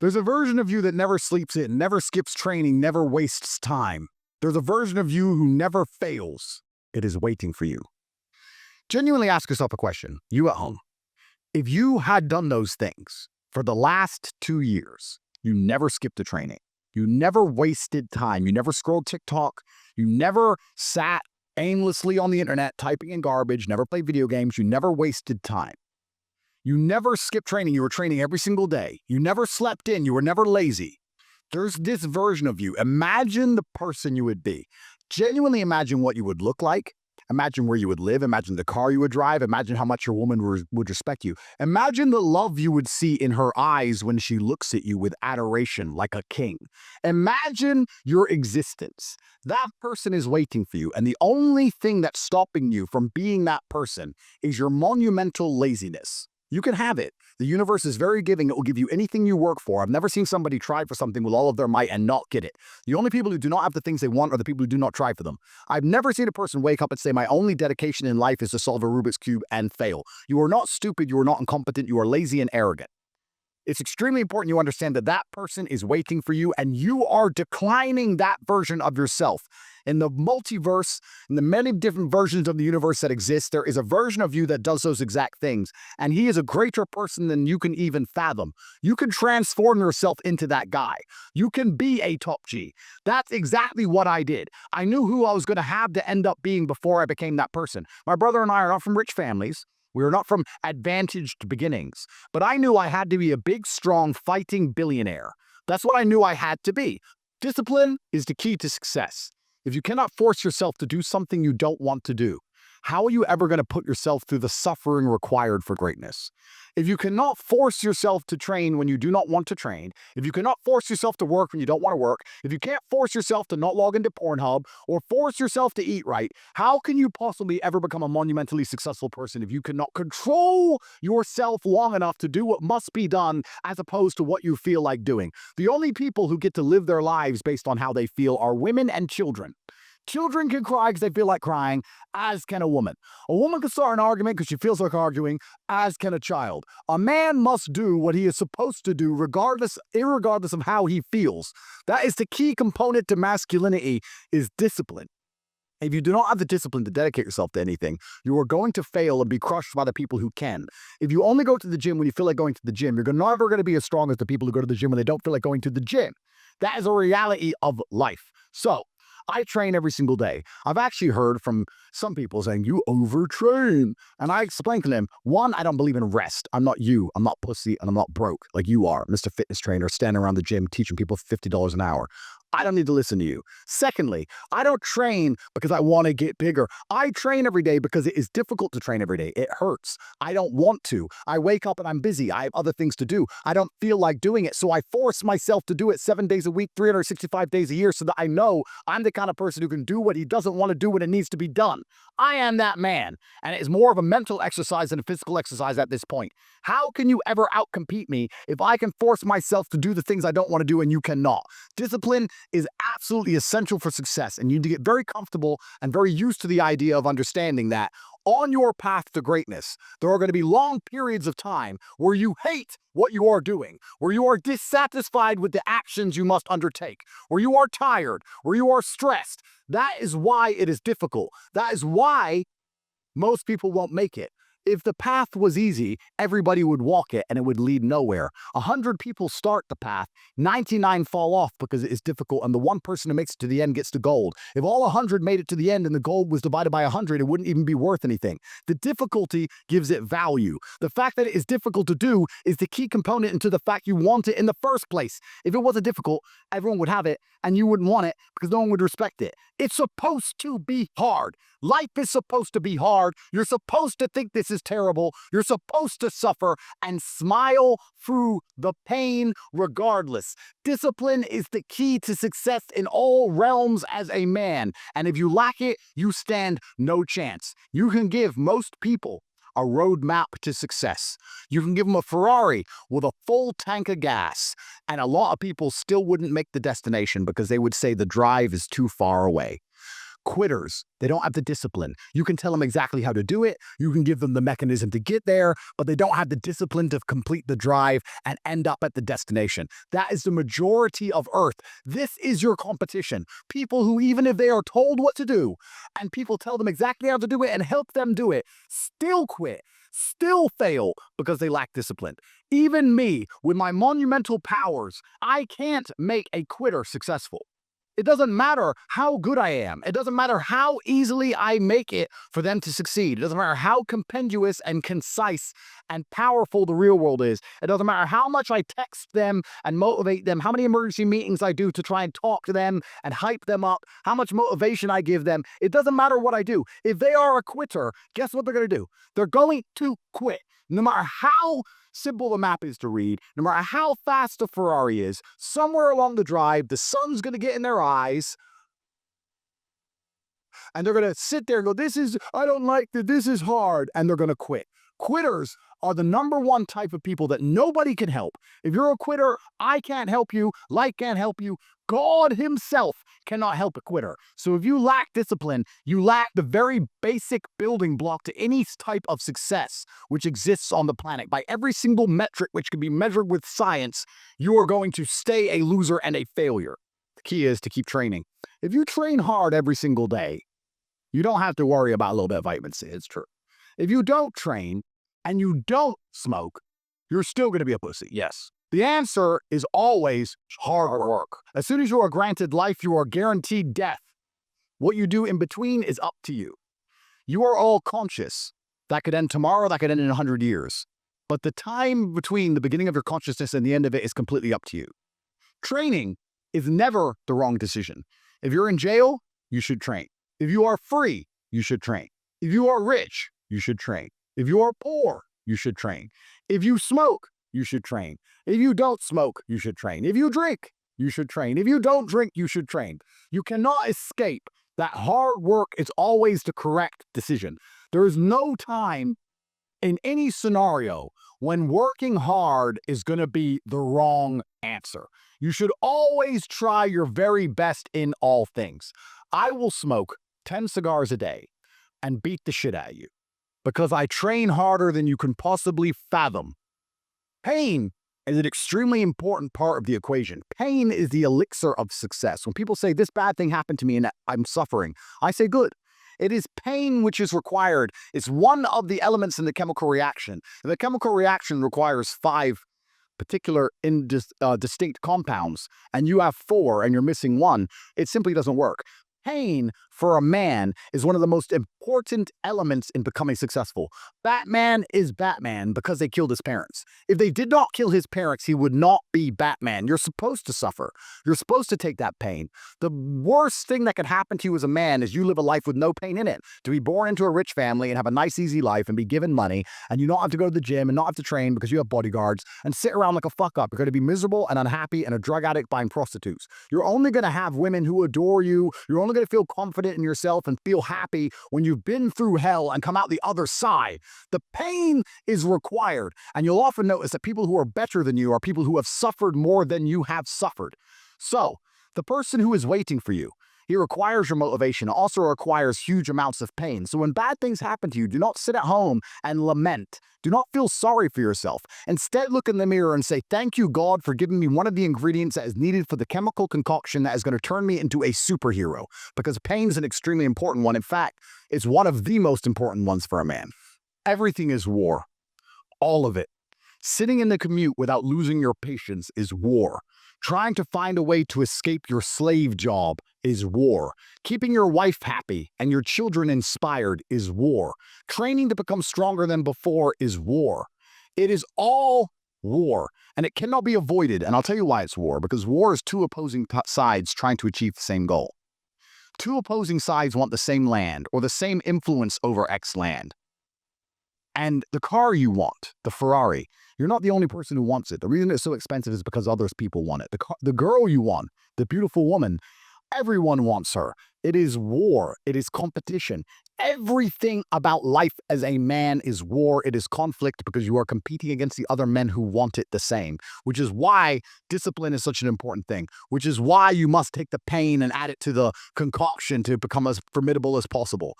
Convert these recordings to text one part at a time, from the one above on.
There's a version of you that never sleeps in, never skips training, never wastes time. There's a version of you who never fails. It is waiting for you. Genuinely ask yourself a question, you at home. If you had done those things for the last 2 years, you never skipped a training, you never wasted time, you never scrolled TikTok, you never sat aimlessly on the internet typing in garbage, never played video games, you never wasted time. You never skipped training, you were training every single day. You never slept in, you were never lazy. There's this version of you. Imagine the person you would be. Genuinely imagine what you would look like. Imagine where you would live. Imagine the car you would drive. Imagine how much your woman would respect you. Imagine the love you would see in her eyes when she looks at you with adoration like a king. Imagine your existence. That person is waiting for you. And the only thing that's stopping you from being that person is your monumental laziness. You can have it. The universe is very giving. It will give you anything you work for. I've never seen somebody try for something with all of their might and not get it. The only people who do not have the things they want are the people who do not try for them. I've never seen a person wake up and say, my only dedication in life is to solve a Rubik's Cube and fail. You are not stupid. You are not incompetent. You are lazy and arrogant. It's extremely important you understand that that person is waiting for you and you are declining that version of yourself. In the multiverse, in the many different versions of the universe that exist, there is a version of you that does those exact things. And he is a greater person than you can even fathom. You can transform yourself into that guy. You can be a top G. That's exactly what I did. I knew who I was going to have to end up being before I became that person. My brother and I are not from rich families. We were not from advantaged beginnings, but I knew I had to be a big, strong, fighting billionaire. That's what I knew I had to be. Discipline is the key to success. If you cannot force yourself to do something you don't want to do, how are you ever going to put yourself through the suffering required for greatness? If you cannot force yourself to train when you do not want to train, if you cannot force yourself to work when you don't want to work, if you can't force yourself to not log into Pornhub or force yourself to eat right, how can you possibly ever become a monumentally successful person if you cannot control yourself long enough to do what must be done as opposed to what you feel like doing? The only people who get to live their lives based on how they feel are women and children. Children can cry because they feel like crying, as can a woman. A woman can start an argument because she feels like arguing, as can a child. A man must do what he is supposed to do irregardless of how he feels. That is the key component to masculinity, is discipline. If you do not have the discipline to dedicate yourself to anything, you are going to fail and be crushed by the people who can. If you only go to the gym when you feel like going to the gym, you're never going to be as strong as the people who go to the gym when they don't feel like going to the gym. That is a reality of life. So, I train every single day. I've actually heard from some people saying, you overtrain. And I explain to them, one, I don't believe in rest. I'm not you. I'm not pussy and I'm not broke like you are, Mr. Fitness Trainer, standing around the gym teaching people $50 an hour. I don't need to listen to you. Secondly, I don't train because I want to get bigger. I train every day because it is difficult to train every day. It hurts. I don't want to. I wake up and I'm busy. I have other things to do. I don't feel like doing it. So I force myself to do it 7 days a week, 365 days a year so that I know I'm the kind of person who can do what he doesn't want to do when it needs to be done. I am that man. And it is more of a mental exercise than a physical exercise at this point. How can you ever outcompete me if I can force myself to do the things I don't want to do and you cannot? Discipline is absolutely essential for success, and you need to get very comfortable and very used to the idea of understanding that on your path to greatness, there are going to be long periods of time where you hate what you are doing, where you are dissatisfied with the actions you must undertake, where you are tired, where you are stressed. That is why it is difficult. That is why most people won't make it. If the path was easy, everybody would walk it and it would lead nowhere. 100 people start the path, 99 fall off because it is difficult, and the one person who makes it to the end gets the gold. If all 100 made it to the end and the gold was divided by 100, it wouldn't even be worth anything. The difficulty gives it value. The fact that it is difficult to do is the key component into the fact you want it in the first place. If it wasn't difficult, everyone would have it and you wouldn't want it because no one would respect it. It's supposed to be hard. Life is supposed to be hard. You're supposed to think this is terrible. You're supposed to suffer and smile through the pain regardless. Discipline is the key to success in all realms as a man. And if you lack it, you stand no chance. You can give most people a roadmap to success. You can give them a Ferrari with a full tank of gas, and a lot of people still wouldn't make the destination because they would say the drive is too far away. Quitters, they don't have the discipline. You can tell them exactly how to do it. You can give them the mechanism to get there, but they don't have the discipline to complete the drive and end up at the destination. That is the majority of Earth. This is your competition. People who, even if they are told what to do and people tell them exactly how to do it and help them do it, still quit, still fail because they lack discipline. Even me, with my monumental powers, I can't make a quitter successful. It doesn't matter how good I am. It doesn't matter how easily I make it for them to succeed. It doesn't matter how compendious and concise and powerful the real world is. It doesn't matter how much I text them and motivate them, how many emergency meetings I do to try and talk to them and hype them up, how much motivation I give them. It doesn't matter what I do. If they are a quitter, guess what they're going to do? They're going to quit. No matter how simple the map is to read, no matter how fast the Ferrari is, somewhere along the drive, the sun's going to get in their eyes, and they're going to sit there and go, I don't like this is hard, and they're going to quit. Quitters are the number one type of people that nobody can help. If you're a quitter, I can't help you, life can't help you, God himself cannot help a quitter. So if you lack discipline, you lack the very basic building block to any type of success which exists on the planet. By every single metric which can be measured with science, you are going to stay a loser and a failure. The key is to keep training. If you train hard every single day, you don't have to worry about a little bit of vitamin C. It's true. If you don't train and you don't smoke, you're still going to be a pussy. Yes. The answer is always hard work. As soon as you are granted life, you are guaranteed death. What you do in between is up to you. You are all conscious. That could end tomorrow, that could end in 100 years. But the time between the beginning of your consciousness and the end of it is completely up to you. Training is never the wrong decision. If you're in jail, you should train. If you are free, you should train. If you are rich, you should train. If you are poor, you should train. If you smoke, you should train. If you don't smoke, you should train. If you drink, you should train. If you don't drink, you should train. You cannot escape that hard work is always the correct decision. There is no time in any scenario when working hard is going to be the wrong answer. You should always try your very best in all things. I will smoke 10 cigars a day and beat the shit out of you because I train harder than you can possibly fathom. Pain is an extremely important part of the equation. Pain is the elixir of success. When people say this bad thing happened to me and I'm suffering, I say good. It is pain which is required. It's one of the elements in the chemical reaction. And the chemical reaction requires 5 particular distinct compounds, and you have 4 and you're missing 1. It simply doesn't work. Pain for a man is one of the most important elements in becoming successful. Batman is Batman because they killed his parents. If they did not kill his parents, he would not be Batman. You're supposed to suffer. You're supposed to take that pain. The worst thing that could happen to you as a man is you live a life with no pain in it. To be born into a rich family and have a nice, easy life and be given money, and you not have to go to the gym and not have to train because you have bodyguards and sit around like a fuck up. You're going to be miserable and unhappy and a drug addict buying prostitutes. You're only going to have women who adore you. You're only going to feel confident in yourself and feel happy when you've been through hell and come out the other side. The pain is required, and you'll often notice that people who are better than you are people who have suffered more than you have suffered. So, the person who is waiting for you, he requires your motivation, also requires huge amounts of pain. So when bad things happen to you, do not sit at home and lament. Do not feel sorry for yourself. Instead, look in the mirror and say, thank you, God, for giving me one of the ingredients that is needed for the chemical concoction that is going to turn me into a superhero. Because pain is an extremely important one. In fact, it's one of the most important ones for a man. Everything is war. All of it. Sitting in the commute without losing your patience is war. Trying to find a way to escape your slave job is war. Keeping your wife happy and your children inspired is war. Training to become stronger than before is war. It is all war, and it cannot be avoided. And I'll tell you why it's war, because war is 2 opposing sides trying to achieve the same goal. 2 opposing sides want the same land or the same influence over X land. And the car you want, the Ferrari, you're not the only person who wants it. The reason it's so expensive is because other people want it. The girl you want, the beautiful woman, everyone wants her. It is war. It is competition. Everything about life as a man is war. It is conflict because you are competing against the other men who want it the same, which is why discipline is such an important thing, which is why you must take the pain and add it to the concoction to become as formidable as possible.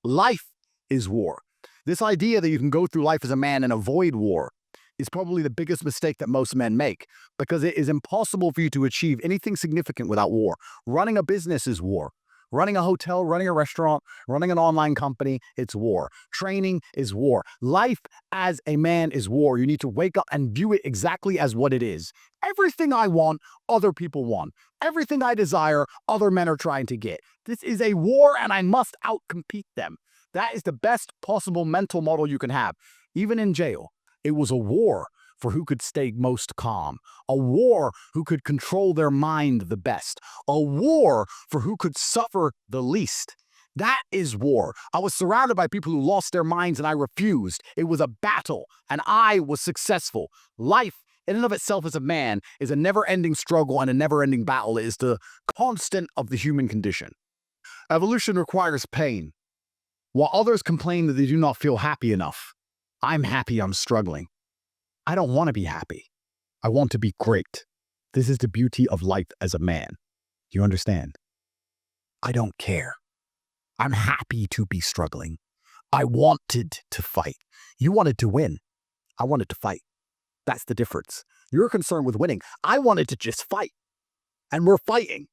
Life is war. This idea that you can go through life as a man and avoid war is probably the biggest mistake that most men make, because it is impossible for you to achieve anything significant without war. Running a business is war. Running a hotel, running a restaurant, running an online company, it's war. Training is war. Life as a man is war. You need to wake up and view it exactly as what it is. Everything I want, other people want. Everything I desire, other men are trying to get. This is a war, and I must outcompete them. That is the best possible mental model you can have. Even in jail, it was a war for who could stay most calm, a war who could control their mind the best, a war for who could suffer the least. That is war. I was surrounded by people who lost their minds and I refused. It was a battle and I was successful. Life in and of itself as a man is a never-ending struggle and a never-ending battle. It is the constant of the human condition. Evolution requires pain. While others complain that they do not feel happy enough, I'm happy I'm struggling. I don't want to be happy. I want to be great. This is the beauty of life as a man. You understand? I don't care. I'm happy to be struggling. I wanted to fight. You wanted to win. I wanted to fight. That's the difference. You're concerned with winning. I wanted to just fight. And we're fighting.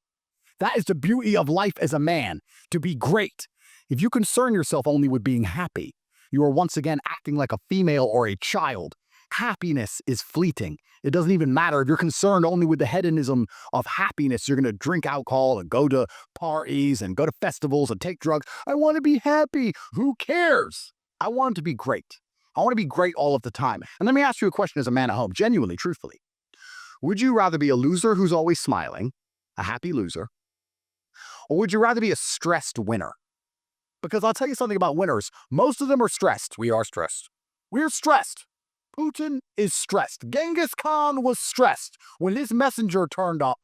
That is the beauty of life as a man, to be great. If you concern yourself only with being happy, you are once again acting like a female or a child. Happiness is fleeting. It doesn't even matter if you're concerned only with the hedonism of happiness. You're going to drink alcohol and go to parties and go to festivals and take drugs. I want to be happy. Who cares? I want to be great. I want to be great all of the time. And let me ask you a question as a man at home, genuinely, truthfully. Would you rather be a loser who's always smiling, a happy loser, or would you rather be a stressed winner? Because I'll tell you something about winners. Most of them are stressed. We are stressed. We're stressed. Putin is stressed. Genghis Khan was stressed when his messenger turned up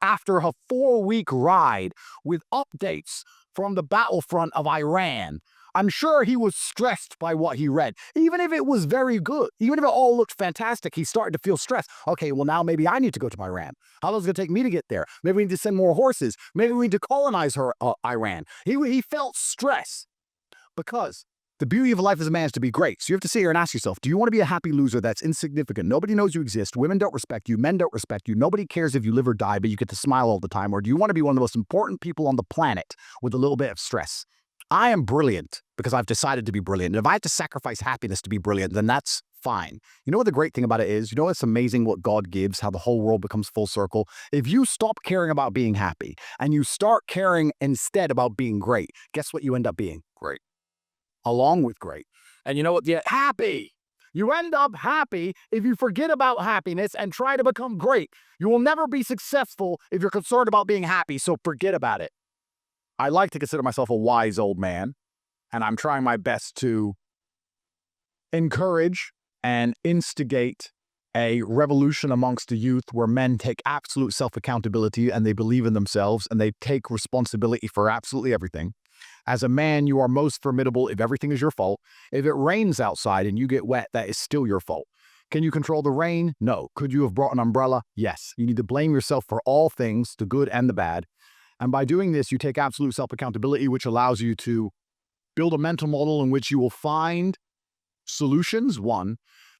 after a 4-week ride with updates from the battlefront of Iran. I'm sure he was stressed by what he read. Even if it was very good, even if it all looked fantastic, he started to feel stressed. Okay, well, now maybe I need to go to Iran. How long is it going to take me to get there? Maybe we need to send more horses. Maybe we need to colonize Iran. He felt stress because the beauty of life as a man is to be great. So you have to sit here and ask yourself, do you want to be a happy loser that's insignificant? Nobody knows you exist. Women don't respect you. Men don't respect you. Nobody cares if you live or die, but you get to smile all the time. Or do you want to be one of the most important people on the planet with a little bit of stress? I am brilliant because I've decided to be brilliant. And if I had to sacrifice happiness to be brilliant, then that's fine. You know what the great thing about it is? You know what's amazing what God gives, how the whole world becomes full circle? If you stop caring about being happy and you start caring instead about being great, guess what you end up being? Great. Along with great. And you know what? Yeah, happy. You end up happy if you forget about happiness and try to become great. You will never be successful if you're concerned about being happy, so forget about it. I like to consider myself a wise old man, and I'm trying my best to encourage and instigate a revolution amongst the youth where men take absolute self-accountability and they believe in themselves and they take responsibility for absolutely everything. As a man, you are most formidable if everything is your fault. If it rains outside and you get wet, that is still your fault. Can you control the rain? No. Could you have brought an umbrella? Yes. You need to blame yourself for all things, the good and the bad. And by doing this, you take absolute self-accountability, which allows you to build a mental model in which you will find solutions, 1.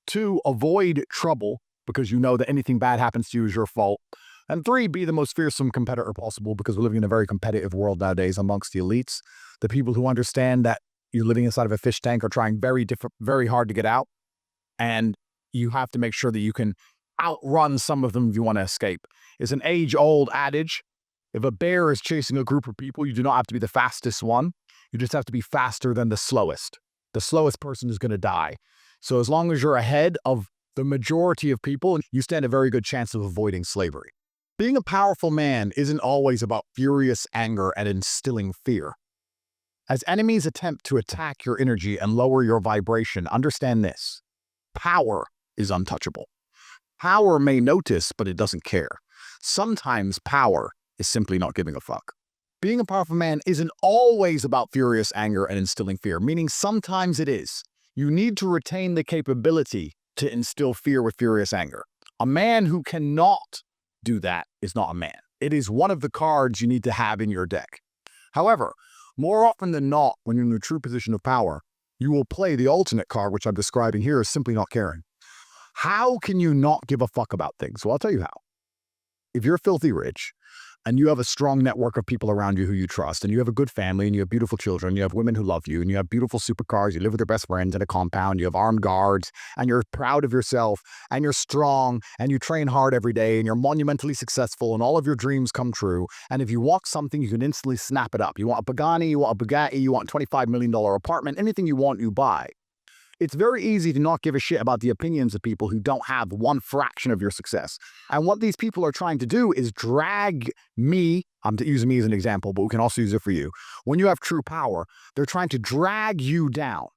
2, avoid trouble because you know that anything bad happens to you is your fault. And 3, be the most fearsome competitor possible because we're living in a very competitive world nowadays amongst the elites. The people who understand that you're living inside of a fish tank are trying very hard to get out. And you have to make sure that you can outrun some of them if you want to escape. It's an age-old adage. If a bear is chasing a group of people, you do not have to be the fastest one. You just have to be faster than the slowest. The slowest person is going to die. So as long as you're ahead of the majority of people, you stand a very good chance of avoiding slavery. Being a powerful man isn't always about furious anger and instilling fear. As enemies attempt to attack your energy and lower your vibration, understand this. Power is untouchable. Power may notice, but it doesn't care. Sometimes power is simply not giving a fuck. Being a powerful man isn't always about furious anger and instilling fear, meaning sometimes it is. You need to retain the capability to instill fear with furious anger. A man who cannot do that is not a man. It is one of the cards you need to have in your deck. However, more often than not, when you're in a true position of power, you will play the alternate card, which I'm describing here, as simply not caring. How can you not give a fuck about things? Well, I'll tell you how. If you're filthy rich, and you have a strong network of people around you who you trust, and you have a good family, and you have beautiful children, you have women who love you, and you have beautiful supercars, you live with your best friends in a compound, you have armed guards, and you're proud of yourself, and you're strong, and you train hard every day, and you're monumentally successful, and all of your dreams come true, and if you want something, you can instantly snap it up. You want a Pagani, you want a Bugatti, you want a $25 million apartment, anything you want, you buy. It's very easy to not give a shit about the opinions of people who don't have one fraction of your success. And what these people are trying to do is drag me, I'm using me as an example, but we can also use it for you. When you have true power, they're trying to drag you down.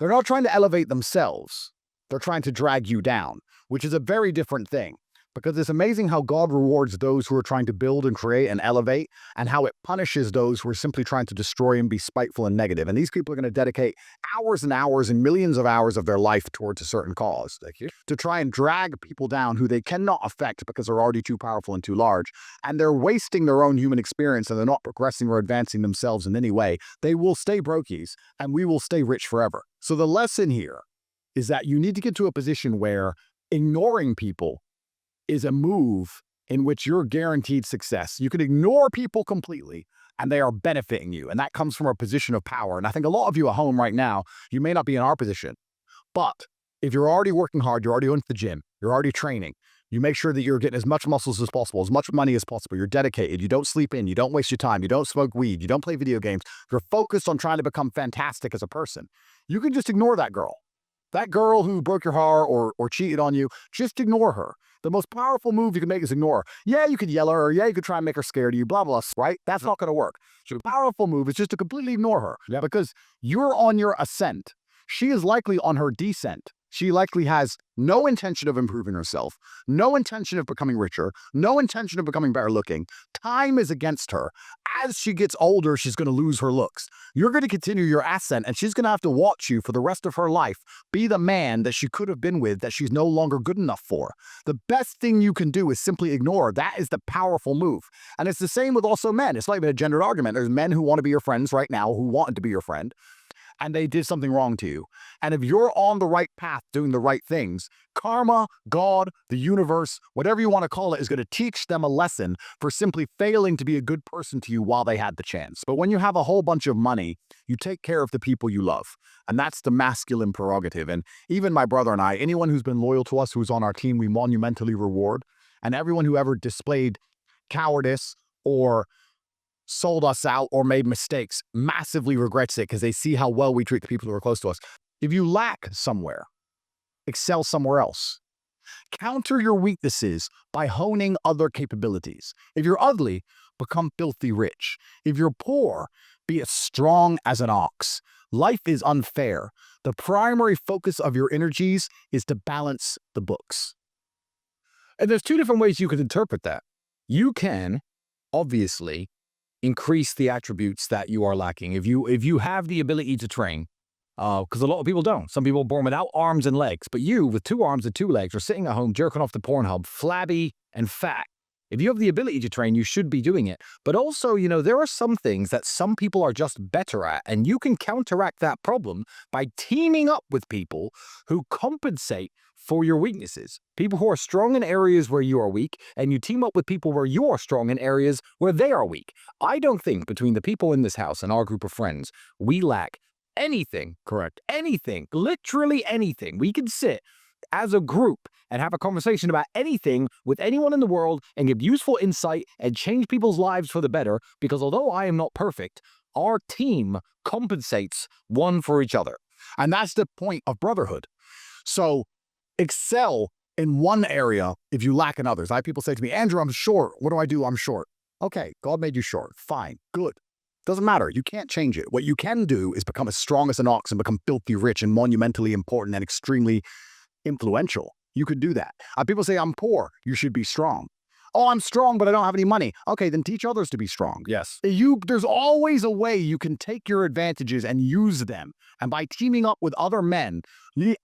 They're not trying to elevate themselves. They're trying to drag you down, which is a very different thing. Because it's amazing how God rewards those who are trying to build and create and elevate, and how it punishes those who are simply trying to destroy and be spiteful and negative. And these people are going to dedicate hours and hours and millions of hours of their life towards a certain cause to try and drag people down who they cannot affect because they're already too powerful and too large. And they're wasting their own human experience, and they're not progressing or advancing themselves in any way. They will stay brokies, and we will stay rich forever. So the lesson here is that you need to get to a position where ignoring people is a move in which you're guaranteed success. You can ignore people completely, and they are benefiting you. And that comes from a position of power. And I think a lot of you at home right now, you may not be in our position, but if you're already working hard, you're already going to the gym, you're already training, you make sure that you're getting as much muscles as possible, as much money as possible, you're dedicated, you don't sleep in, you don't waste your time, you don't smoke weed, you don't play video games, you're focused on trying to become fantastic as a person. You can just ignore that girl. That girl who broke your heart or cheated on you, just ignore her. The most powerful move you can make is ignore her. Yeah, you could yell at her. Yeah, you could try and make her scared of you, blah, blah, right? That's not going to work. So the powerful move is just to completely ignore her because you're on your ascent. She is likely on her descent. She likely has no intention of improving herself, no intention of becoming richer, no intention of becoming better looking. Time is against her. As she gets older, she's going to lose her looks. You're going to continue your ascent, and she's going to have to watch you for the rest of her life be the man that she could have been with that she's no longer good enough for. The best thing you can do is simply ignore her. That is the powerful move. And it's the same with also men. It's not even a gendered argument. There's men who want to be your friends right now who wanted to be your friend, and they did something wrong to you. And if you're on the right path doing the right things, karma, God, the universe, whatever you want to call it, is going to teach them a lesson for simply failing to be a good person to you while they had the chance. But when you have a whole bunch of money, you take care of the people you love. And that's the masculine prerogative. And even my brother and I, anyone who's been loyal to us, who's on our team, we monumentally reward. And everyone who ever displayed cowardice or sold us out or made mistakes massively regrets it because they see how well we treat the people who are close to us. If you lack somewhere, excel somewhere else. Counter your weaknesses by honing other capabilities. If you're ugly, become filthy rich. If you're poor, be as strong as an ox. Life is unfair. The primary focus of your energies is to balance the books. And there's two different ways you could interpret that. You can, obviously, increase the attributes that you are lacking. If you have the ability to train, because a lot of people don't. Some people are born without arms and legs, but you, with 2 arms and 2 legs, are sitting at home jerking off the Pornhub, flabby and fat. If you have the ability to train, you should be doing it. But also, there are some things that some people are just better at, and you can counteract that problem by teaming up with people who compensate for your weaknesses. People who are strong in areas where you are weak, and you team up with people where you are strong in areas where they are weak. I don't think between the people in this house and our group of friends, we lack anything. Correct. Anything. Literally anything. We can sit as a group and have a conversation about anything with anyone in the world and give useful insight and change people's lives for the better, because although I am not perfect, our team compensates one for each other. And that's the point of brotherhood. So excel in one area if you lack in others. I have people say to me, Andrew, I'm short. What do I do? I'm short. Okay, God made you short. Fine, good. Doesn't matter. You can't change it. What you can do is become as strong as an ox and become filthy rich and monumentally important and extremely influential. You could do that. People say, I'm poor. You should be strong. Oh, I'm strong, but I don't have any money. Okay, then teach others to be strong. Yes. There's always a way you can take your advantages and use them. And by teaming up with other men,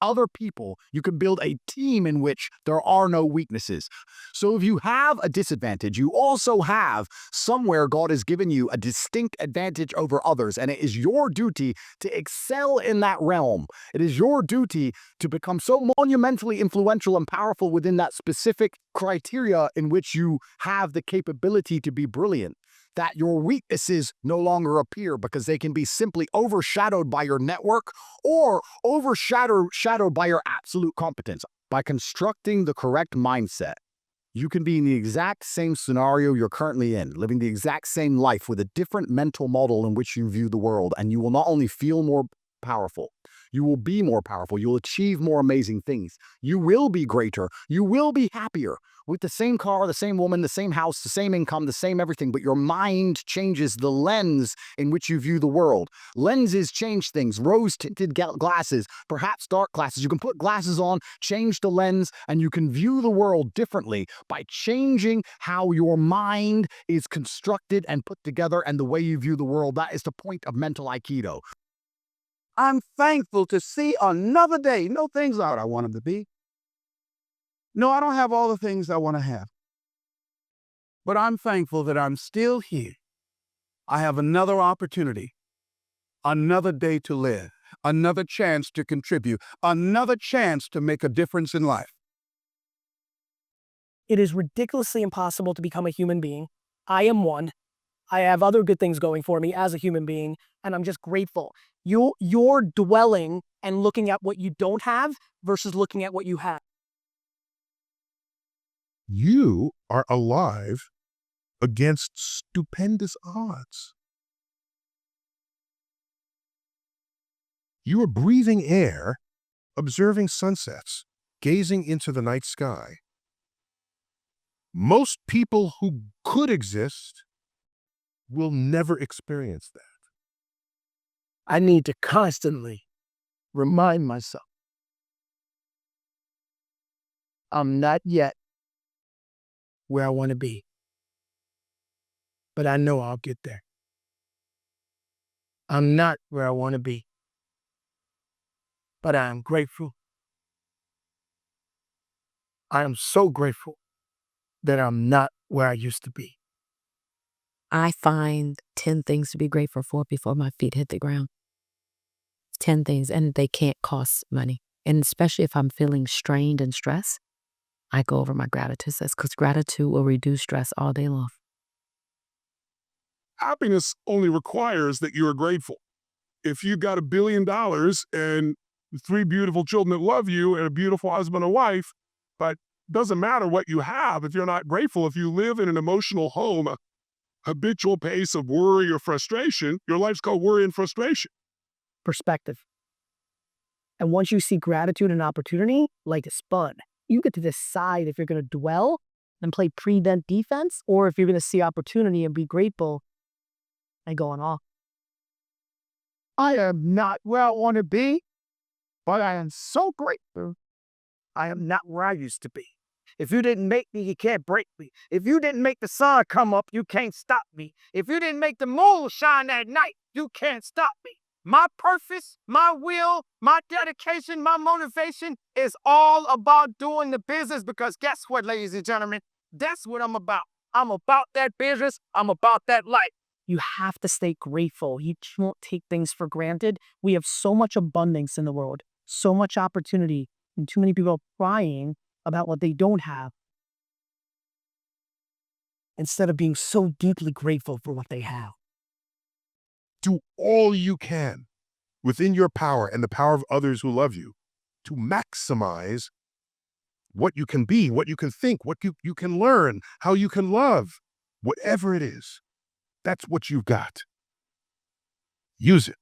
other people, you can build a team in which there are no weaknesses. So if you have a disadvantage, you also have somewhere God has given you a distinct advantage over others. And it is your duty to excel in that realm. It is your duty to become so monumentally influential and powerful within that specific criteria in which you have the capability to be brilliant, that your weaknesses no longer appear because they can be simply overshadowed by your network or overshadowed by your absolute competence. By constructing the correct mindset, you can be in the exact same scenario you're currently in, living the exact same life with a different mental model in which you view the world, and you will not only feel more powerful, you will be more powerful, you'll achieve more amazing things, you will be greater, you will be happier, with the same car, the same woman, the same house, the same income, the same everything, but your mind changes the lens in which you view the world. Lenses change things, rose-tinted glasses, perhaps dark glasses. You can put glasses on, change the lens, and you can view the world differently by changing how your mind is constructed and put together and the way you view the world. That is the point of mental Aikido. I'm thankful to see another day. No things are what I want them to be. No, I don't have all the things I want to have. But I'm thankful that I'm still here. I have another opportunity, another day to live, another chance to contribute, another chance to make a difference in life. It is ridiculously impossible to become a human being. I am one. I have other good things going for me as a human being, and I'm just grateful. You're dwelling and looking at what you don't have versus looking at what you have. You are alive against stupendous odds. You are breathing air, observing sunsets, gazing into the night sky. Most people who could exist will never experience that. I need to constantly remind myself I'm not yet where I want to be, but I know I'll get there. I'm not where I want to be, but I am grateful. I am so grateful that I'm not where I used to be. I find 10 things to be grateful for before my feet hit the ground. 10 things, and they can't cost money. And especially if I'm feeling strained and stressed, I go over my gratitude list because gratitude will reduce stress all day long. Happiness only requires that you are grateful. If you got $1 billion and 3 beautiful children that love you and a beautiful husband and wife, but doesn't matter what you have if you're not grateful. If you live in an emotional home, a habitual pace of worry or frustration, your life's called worry and frustration. Perspective. And once you see gratitude and opportunity, like a spud, you get to decide if you're going to dwell and play prevent defense, or if you're going to see opportunity and be grateful and go on off. I am not where I want to be, but I am so grateful. I am not where I used to be. If you didn't make me, you can't break me. If you didn't make the sun come up, you can't stop me. If you didn't make the moon shine at night, you can't stop me. My purpose, my will, my dedication, my motivation is all about doing the business, because guess what, ladies and gentlemen? That's what I'm about. I'm about that business. I'm about that life. You have to stay grateful. You can't take things for granted. We have so much abundance in the world, so much opportunity, and too many people are crying about what they don't have instead of being so deeply grateful for what they have. Do all you can within your power and the power of others who love you to maximize what you can be, what you can think, what you can learn, how you can love, whatever it is. That's what you've got. Use it.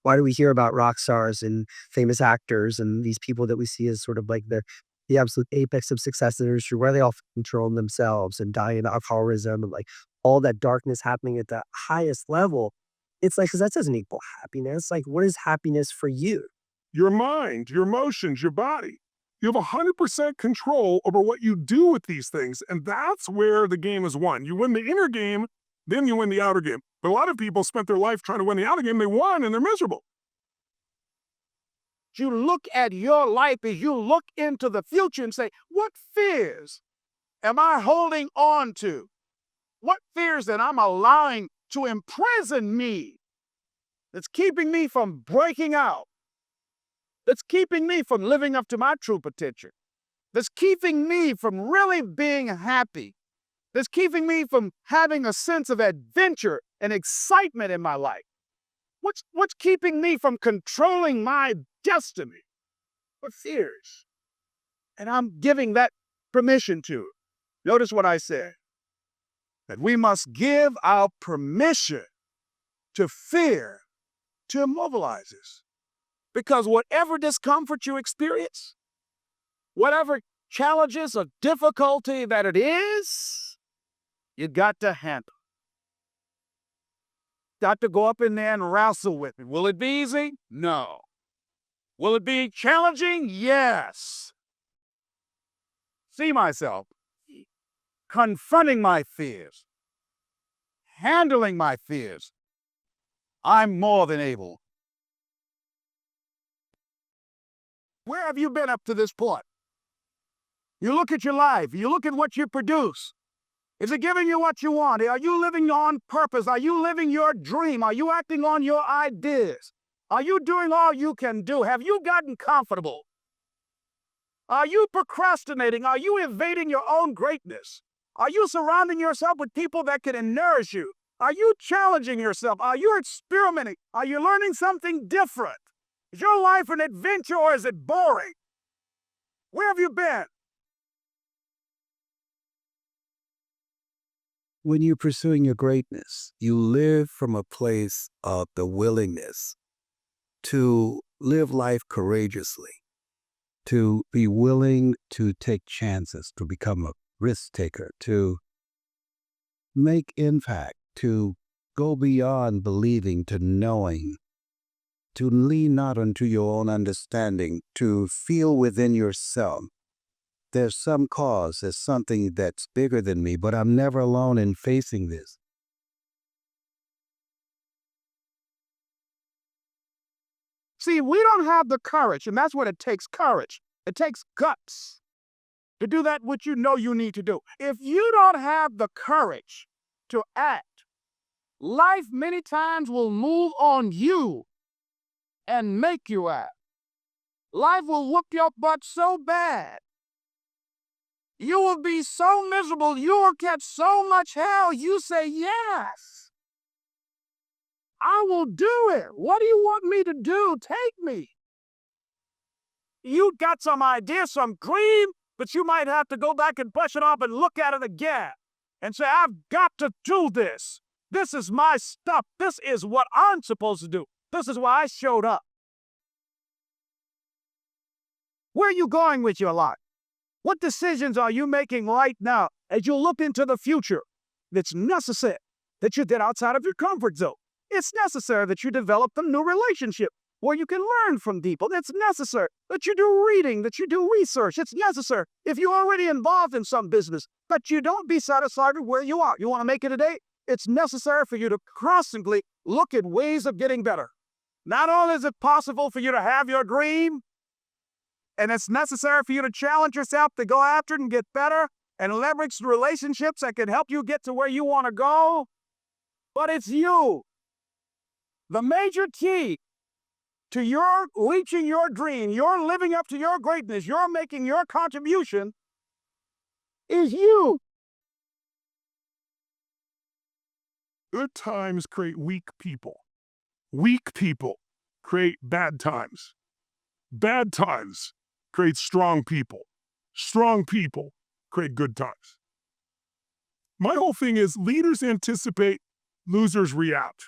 Why do we hear about rock stars and famous actors and these people that we see as sort of like the absolute apex of success in the industry, where they all control themselves and die in alcoholism and like all that darkness happening at the highest level? It's like, because that doesn't equal happiness. Like, what is happiness for you? your mind, your emotions, your body. You have 100% control over what you do with these things, and that's where the game is won. You win the inner game, then you win the outer game. But a lot of people spent their life trying to win the outer game. They won, and they're miserable. You look at your life as you look into the future and say, what fears am I holding on to? What fears that I'm allowing to imprison me that's keeping me from breaking out? That's keeping me from living up to my true potential? That's keeping me from really being happy? That's keeping me from having a sense of adventure and excitement in my life? What's keeping me from controlling my destiny? What fears? And I'm giving that permission to. Notice what I said. That we must give our permission to fear to immobilize us. Because whatever discomfort you experience, whatever challenges or difficulty that it is, you got to handle. Got to go up in there and wrestle with it. Will it be easy? No. Will it be challenging? Yes. See myself confronting my fears, handling my fears. I'm more than able. Where have you been up to this point? You look at your life, you look at what you produce. Is it giving you what you want? Are you living on purpose? Are you living your dream? Are you acting on your ideas? Are you doing all you can do? Have you gotten comfortable? Are you procrastinating? Are you evading your own greatness? Are you surrounding yourself with people that can nourish you? Are you challenging yourself? Are you experimenting? Are you learning something different? Is your life an adventure or is it boring? Where have you been? When you're pursuing your greatness, you live from a place of the willingness to live life courageously, to be willing to take chances, to become a risk taker, to make impact, to go beyond believing to knowing, to lean not unto your own understanding, to feel within yourself there's some cause, there's something that's bigger than me, but I'm never alone in facing this. See, we don't have the courage, and that's what it takes, courage. It takes guts to do that which you know you need to do. If you don't have the courage to act, life many times will move on you and make you act. Life will whoop your butt so bad. You will be so miserable, you will catch so much hell, you say, yes, I will do it. What do you want me to do? Take me. You got some idea, some dream, but you might have to go back and brush it off and look at it again and say, I've got to do this. This is my stuff. This is what I'm supposed to do. This is why I showed up. Where are you going with your life? What decisions are you making right now as you look into the future? It's necessary that you get outside of your comfort zone. It's necessary that you develop a new relationship where you can learn from people. It's necessary that you do reading, that you do research. It's necessary if you're already involved in some business, but you don't be satisfied with where you are. You want to make it today? It's necessary for you to constantly look at ways of getting better. Not only is it possible for you to have your dream, and it's necessary for you to challenge yourself to go after it and get better and leverage the relationships that can help you get to where you want to go. But it's you. The major key to your reaching your dream, your living up to your greatness, your making your contribution is you. Good times create weak people. Weak people create bad times. Bad times create strong people. Strong people create good times. My whole thing is leaders anticipate, losers react.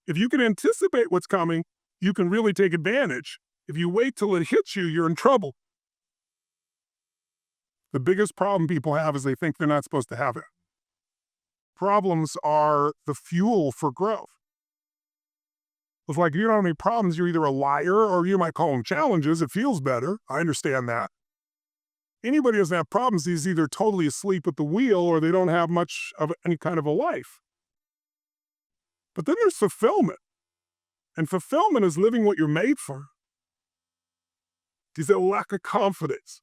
If you can anticipate what's coming, you can really take advantage. If you wait till it hits you, you're in trouble. The biggest problem people have is they think they're not supposed to have it. Problems are the fuel for growth. It's like, you don't have any problems, you're either a liar or you might call them challenges. It feels better. I understand that. Anybody who doesn't have problems is either totally asleep at the wheel or they don't have much of any kind of a life. But then there's fulfillment. And fulfillment is living what you're made for. Is it a lack of confidence?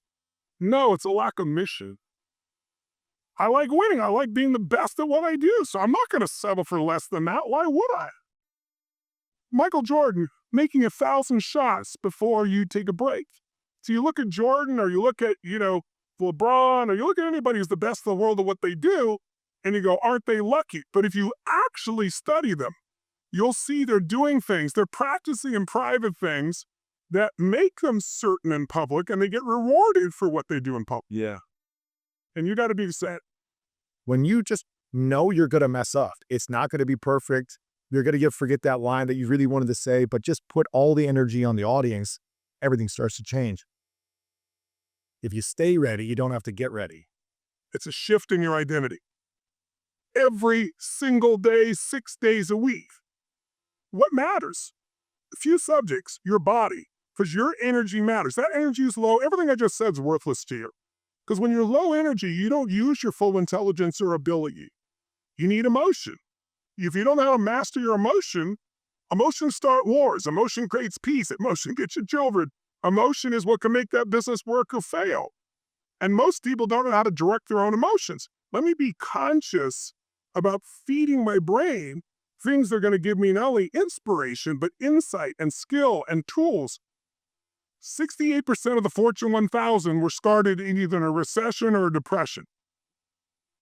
No, it's a lack of mission. I like winning. I like being the best at what I do. So I'm not going to settle for less than that. Why would I? Michael Jordan making 1,000 shots before you take a break. So you look at Jordan or you look at, LeBron or you look at anybody who's the best in the world at what they do and you go, aren't they lucky? But if you actually study them, you'll see they're doing things. They're practicing in private things that make them certain in public and they get rewarded for what they do in public. Yeah. And you got to be the same. When you just know you're going to mess up, it's not going to be perfect. You're going to forget that line that you really wanted to say, but just put all the energy on the audience, everything starts to change. If you stay ready, you don't have to get ready. It's a shift in your identity. Every single day, 6 days a week. What matters? A few subjects, your body, because your energy matters. That energy is low. Everything I just said is worthless to you. Because when you're low energy, you don't use your full intelligence or ability. You need emotion. If you don't know how to master your emotions start wars. Emotion creates peace. Emotion gets you children. Emotion is what can make that business work or fail. And most people don't know how to direct their own emotions. Let me be conscious about feeding my brain things that are going to give me not only inspiration, but insight and skill and tools. 68% of the Fortune 1000 were started in either a recession or a depression.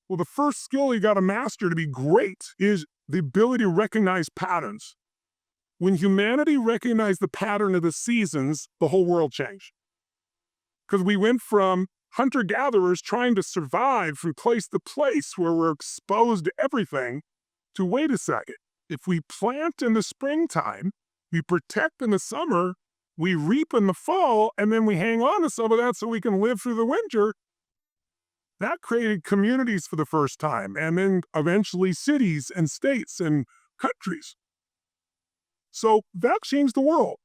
Well, the first skill you got to master to be great is the ability to recognize patterns. When humanity recognized the pattern of the seasons, the whole world changed. Because we went from hunter-gatherers trying to survive from place to place where we're exposed to everything, to wait a second. If we plant in the springtime, we protect in the summer, we reap in the fall, and then we hang on to some of that so we can live through the winter. That created communities for the first time, and then eventually cities and states and countries. So that changed the world.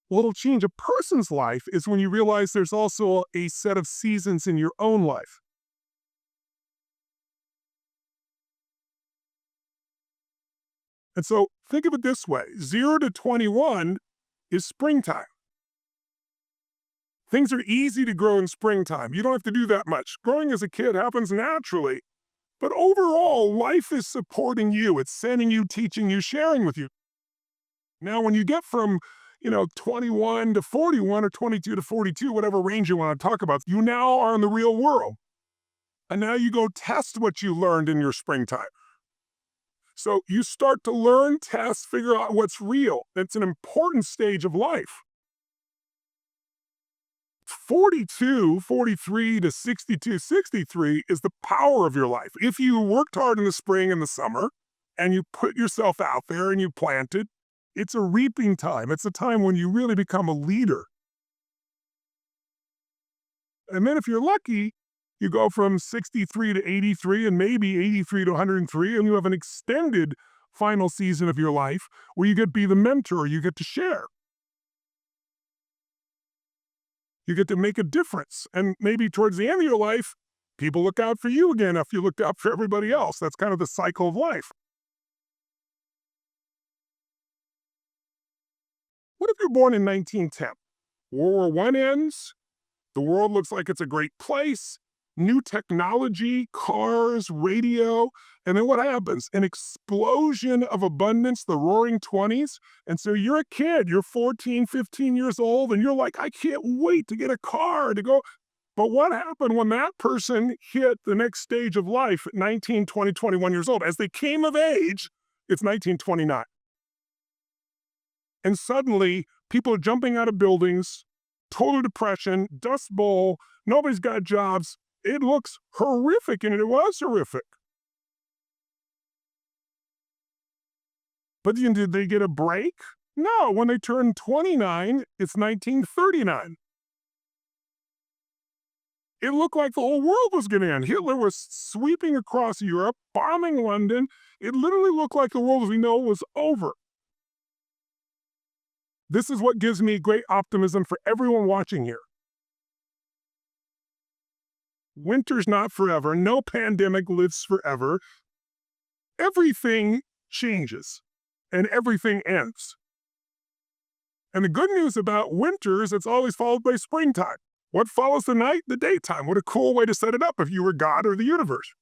What'll change a person's life is when you realize there's also a set of seasons in your own life. And so think of it this way, 0 to 21 is springtime. Things are easy to grow in springtime. You don't have to do that much. Growing as a kid happens naturally. But overall, life is supporting you. It's sending you, teaching you, sharing with you. Now, when you get from, 21 to 41 or 22 to 42, whatever range you want to talk about, you now are in the real world. And now you go test what you learned in your springtime. So you start to learn, test, figure out what's real. That's an important stage of life. 42, 43 to 62, 63 is the power of your life. If you worked hard in the spring and the summer, and you put yourself out there and you planted, it's a reaping time. It's a time when you really become a leader. And then if you're lucky, you go from 63 to 83 and maybe 83 to 103, and you have an extended final season of your life where you get to be the mentor, you get to share. You get to make a difference. And maybe towards the end of your life, people look out for you again if you looked out for everybody else. That's kind of the cycle of life. What if you're born in 1910? World War I ends, the world looks like it's a great place, new technology, cars, radio, and then what happens? An explosion of abundance, the roaring 20s. And so you're a kid, you're 14, 15 years old, and you're like, I can't wait to get a car to go. But what happened when that person hit the next stage of life at 19, 20, 21 years old? As they came of age, it's 1929. And suddenly, people are jumping out of buildings, total depression, dust bowl, nobody's got jobs. It looks horrific, and it was horrific. But did they get a break? No, when they turned 29, it's 1939. It looked like the whole world was going to end. Hitler was sweeping across Europe, bombing London. It literally looked like the world as we know it was over. This is what gives me great optimism for everyone watching here. Winter's not forever. No pandemic lives forever. Everything changes and everything ends. And the good news about winter is it's always followed by springtime. What follows the night? The daytime. What a cool way to set it up if you were God or the universe.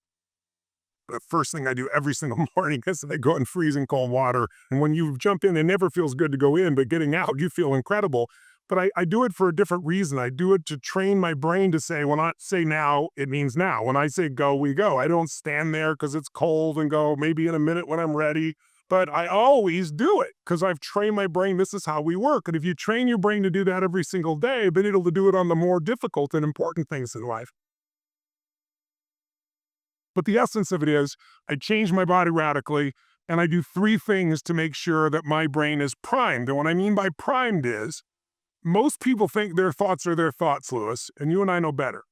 The first thing I do every single morning is I go in freezing cold water. And when you jump in, it never feels good to go in, but getting out, you feel incredible. But I do it for a different reason. I do it to train my brain to say, when I say now, it means now. When I say go, we go. I don't stand there because it's cold and go maybe in a minute when I'm ready. But I always do it because I've trained my brain. This is how we work. And if you train your brain to do that every single day, but it'll do it on the more difficult and important things in life. But the essence of it is I change my body radically and I do 3 things to make sure that my brain is primed. And what I mean by primed is most people think their thoughts are their thoughts, Lewis, and you and I know better.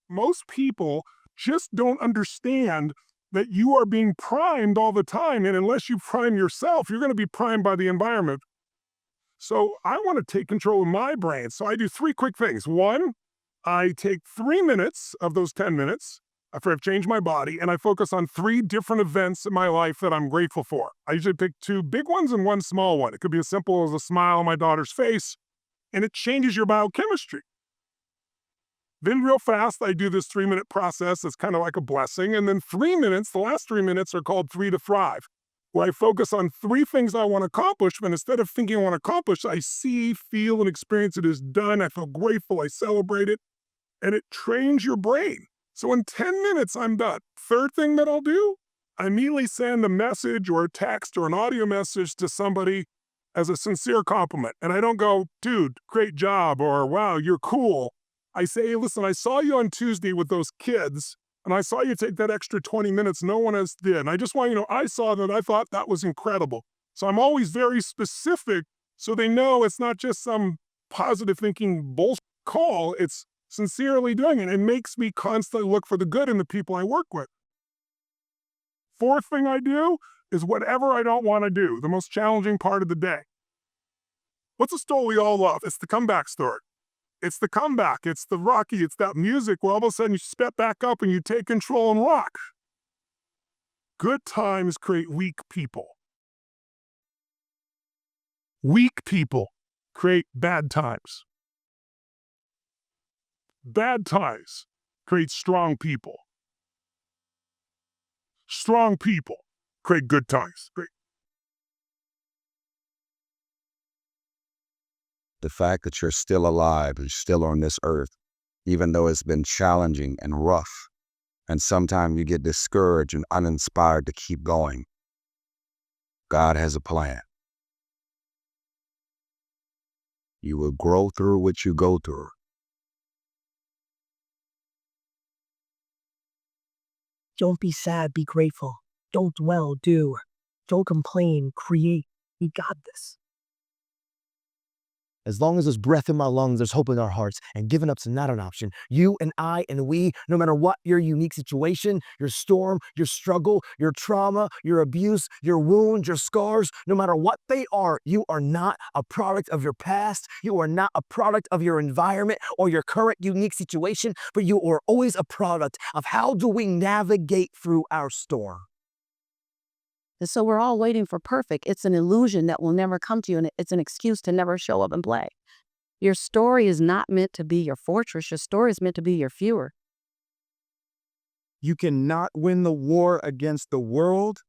Most people just don't understand that you are being primed all the time. And unless you prime yourself, you're going to be primed by the environment. So I want to take control of my brain. So I do 3 quick things. 1, I take 3 minutes of those 10 minutes after I've changed my body, and I focus on 3 different events in my life that I'm grateful for. I usually pick 2 big ones and 1 small one. It could be as simple as a smile on my daughter's face, and it changes your biochemistry. Then real fast, I do this 3-minute process. It's kind of like a blessing. And then 3 minutes, the last 3 minutes are called 3 to Thrive, where I focus on 3 things I want to accomplish. But instead of thinking I want to accomplish, I see, feel, and experience it as done. I feel grateful. I celebrate it. And it trains your brain. So in 10 minutes, I'm done. Third thing that I'll do, I immediately send a message or a text or an audio message to somebody as a sincere compliment. And I don't go, dude, great job, or wow, you're cool. I say, hey, listen, I saw you on Tuesday with those kids, and I saw you take that extra 20 minutes no one else did. And I just want you to know, I saw that. I thought that was incredible. So I'm always very specific so they know it's not just some positive thinking bullshit call. It's sincerely doing it. It makes me constantly look for the good in the people I work with. 4th thing I do is whatever I don't want to do, the most challenging part of the day. What's a story we all love? It's the comeback story. It's the comeback. It's the Rocky. It's that music where all of a sudden you step back up and you take control and rock. Good times create weak people. Weak people create bad times. Bad times create strong people. Strong people create good times. Great. The fact that you're still alive and still on this earth, even though it's been challenging and rough, and sometimes you get discouraged and uninspired to keep going. God has a plan. You will grow through what you go through. Don't be sad, be grateful. Don't dwell, do. Don't complain, create. We got this. As long as there's breath in my lungs, there's hope in our hearts, and giving up's not an option. You and I and we, no matter what your unique situation, your storm, your struggle, your trauma, your abuse, your wounds, your scars, no matter what they are, you are not a product of your past. You are not a product of your environment or your current unique situation, but you are always a product of how do we navigate through our storm. And so we're all waiting for perfect. It's an illusion that will never come to you, and it's an excuse to never show up and play. Your story is not meant to be your fortress. Your story is meant to be your fuel. You cannot win the war against the world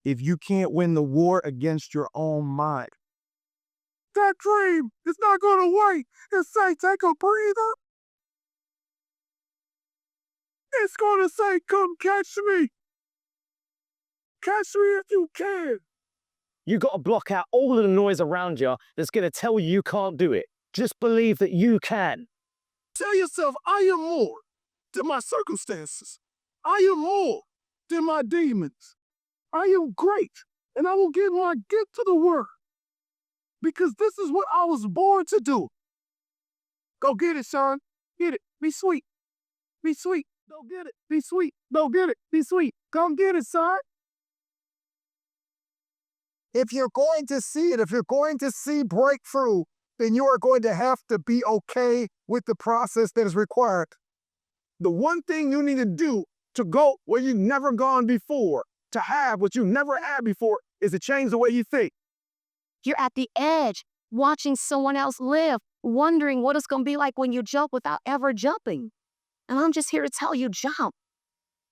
if you can't win the war against your own mind. That dream is not going to wait and say, take a breather. It's going to say, come catch me. Catch me if you can. You got to block out all of the noise around you that's going to tell you can't do it. Just believe that you can. Tell yourself, I am more than my circumstances. I am more than my demons. I am great, and I will give my gift to the world. Because this is what I was born to do. Go get it, son. Get it. Be sweet. Be sweet. Go get it. Be sweet. Go get it. Be sweet. Come get it, son. If you're going to see it, if you're going to see breakthrough, then you are going to have to be okay with the process that is required. The one thing you need to do to go where you've never gone before, to have what you never had before, is to change the way you think. You're at the edge, watching someone else live, wondering what it's going to be like when you jump without ever jumping. And I'm just here to tell you, jump.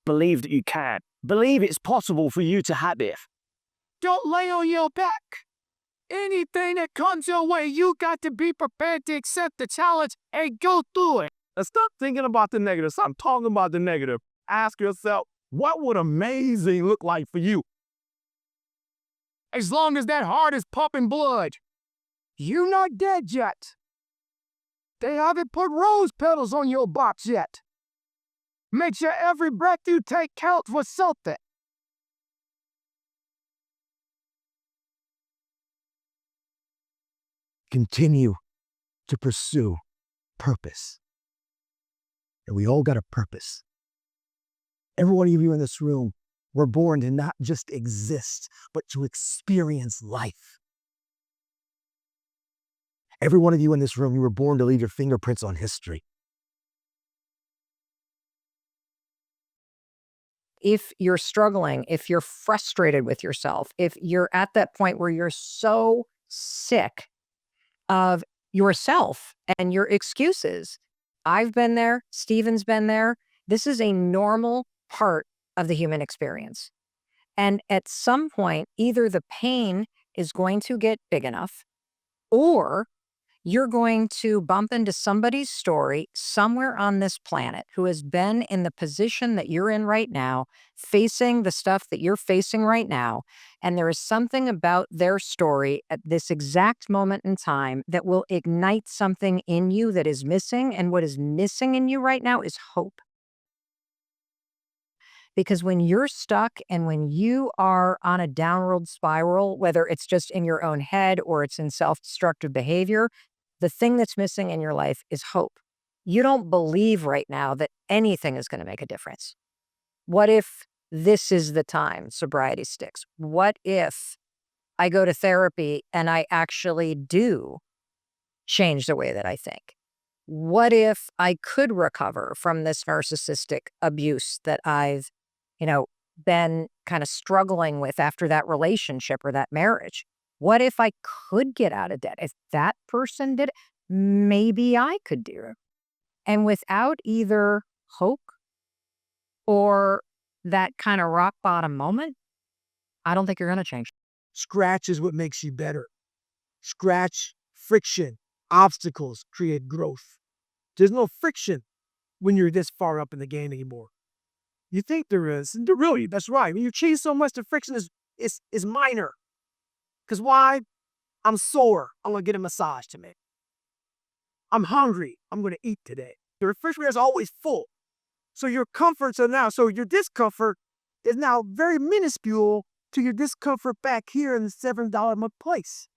Believe that you can. Believe it's possible for you to have it. Don't lay on your back. Anything that comes your way, you got to be prepared to accept the challenge and go through it. Now stop thinking about the negative. Stop talking about the negative. Ask yourself, what would amazing look like for you? As long as that heart is pumping blood, you're not dead yet. They haven't put rose petals on your box yet. Make sure every breath you take counts for something. Continue to pursue purpose. And we all got a purpose. Every one of you in this room were born to not just exist, but to experience life. Every one of you in this room, you were born to leave your fingerprints on history. If you're struggling, if you're frustrated with yourself, if you're at that point where you're so sick of yourself and your excuses, I've been there, Stephen's been there. This is a normal part of the human experience. And at some point, either the pain is going to get big enough, or you're going to bump into somebody's story somewhere on this planet who has been in the position that you're in right now, facing the stuff that you're facing right now. And there is something about their story at this exact moment in time that will ignite something in you that is missing. And what is missing in you right now is hope. Because when you're stuck and when you are on a downward spiral, whether it's just in your own head or it's in self-destructive behavior, the thing that's missing in your life is hope. You don't believe right now that anything is going to make a difference. What if this is the time sobriety sticks? What if I go to therapy and I actually do change the way that I think? What if I could recover from this narcissistic abuse that I've, been kind of struggling with after that relationship or that marriage? What if I could get out of debt? If that person did it, maybe I could do it. And without either hope or that kind of rock bottom moment, I don't think you're going to change. Scratch is what makes you better. Scratch, friction, obstacles create growth. There's no friction when you're this far up in the game anymore. You think there is. And really, that's right. When you cheese so much, the friction is minor. Because why? I'm sore. I'm going to get a massage today. I'm hungry. I'm going to eat today. The refrigerator is always full. So your comforts are now, so your discomfort is now very minuscule to your discomfort back here in the $7 a month place.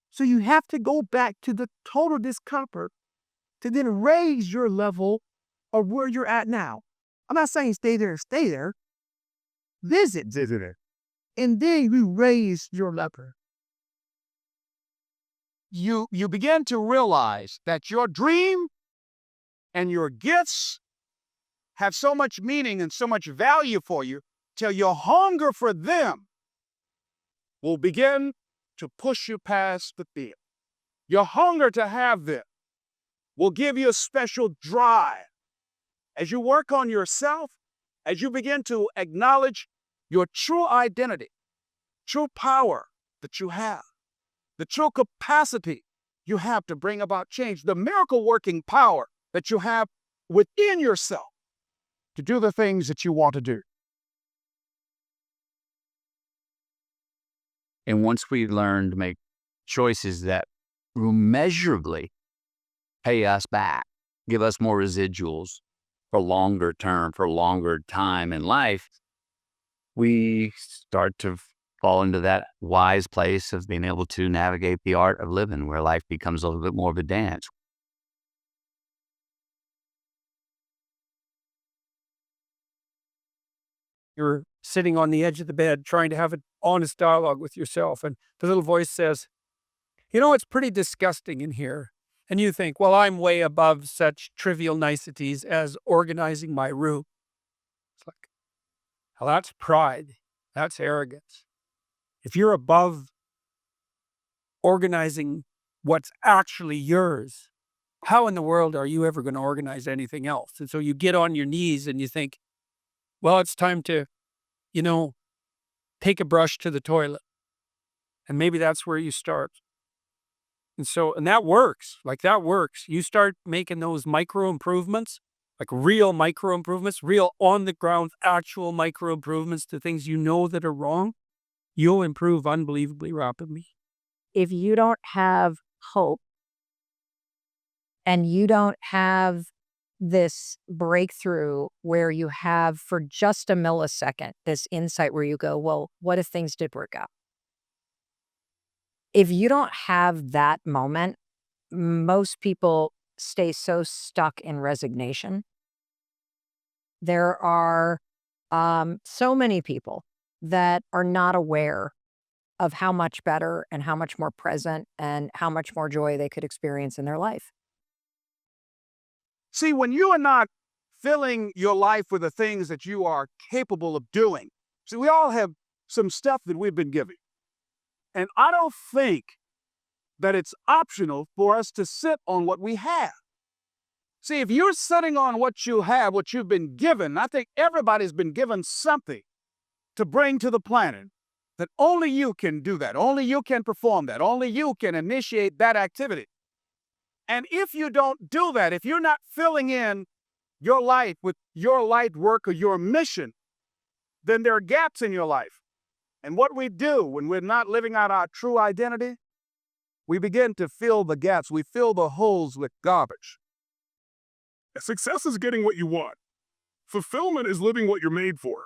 So you have to go back to the total discomfort to then raise your level of where you're at now. I'm not saying stay there. Visit it. And then you raise your level. You begin to realize that your dream and your gifts have so much meaning and so much value for you till your hunger for them will begin to push you past the fear. Your hunger to have them will give you a special drive. As you work on yourself, as you begin to acknowledge your true identity, true power that you have, the true capacity you have to bring about change, the miracle working power that you have within yourself to do the things that you want to do. And once we learn to make choices that will measurably pay us back, give us more residuals for longer term, for longer time in life, we start to fall into that wise place of being able to navigate the art of living, where life becomes a little bit more of a dance. You're sitting on the edge of the bed trying to have an honest dialogue with yourself. And the little voice says, you know, it's pretty disgusting in here. And you think, well, I'm way above such trivial niceties as organizing my room. It's like, well, that's pride. That's arrogance. If you're above organizing what's actually yours, how in the world are you ever going to organize anything else? And so you get on your knees and you think, well, it's time to, you know, take a brush to the toilet. And maybe that's where you start. And that works. Like, that works. You start making those micro improvements, like real micro improvements, real on the ground, actual micro improvements to things you know that are wrong. You'll improve unbelievably rapidly. If you don't have hope and you don't have this breakthrough where you have for just a millisecond this insight where you go, well, what if things did work out? If you don't have that moment, most people stay so stuck in resignation. There are so many people that are not aware of how much better and how much more present and how much more joy they could experience in their life. See, when you are not filling your life with the things that you are capable of doing, see, we all have some stuff that we've been given. And I don't think that it's optional for us to sit on what we have. See, if you're sitting on what you have, what you've been given, I think everybody's been given something to bring to the planet that only you can do that. Only you can perform that. Only you can initiate that activity. And if you don't do that, if you're not filling in your life with your light work or your mission, then there are gaps in your life. And what we do when we're not living out our true identity, we begin to fill the gaps. We fill the holes with garbage. Success is getting what you want. Fulfillment is living what you're made for.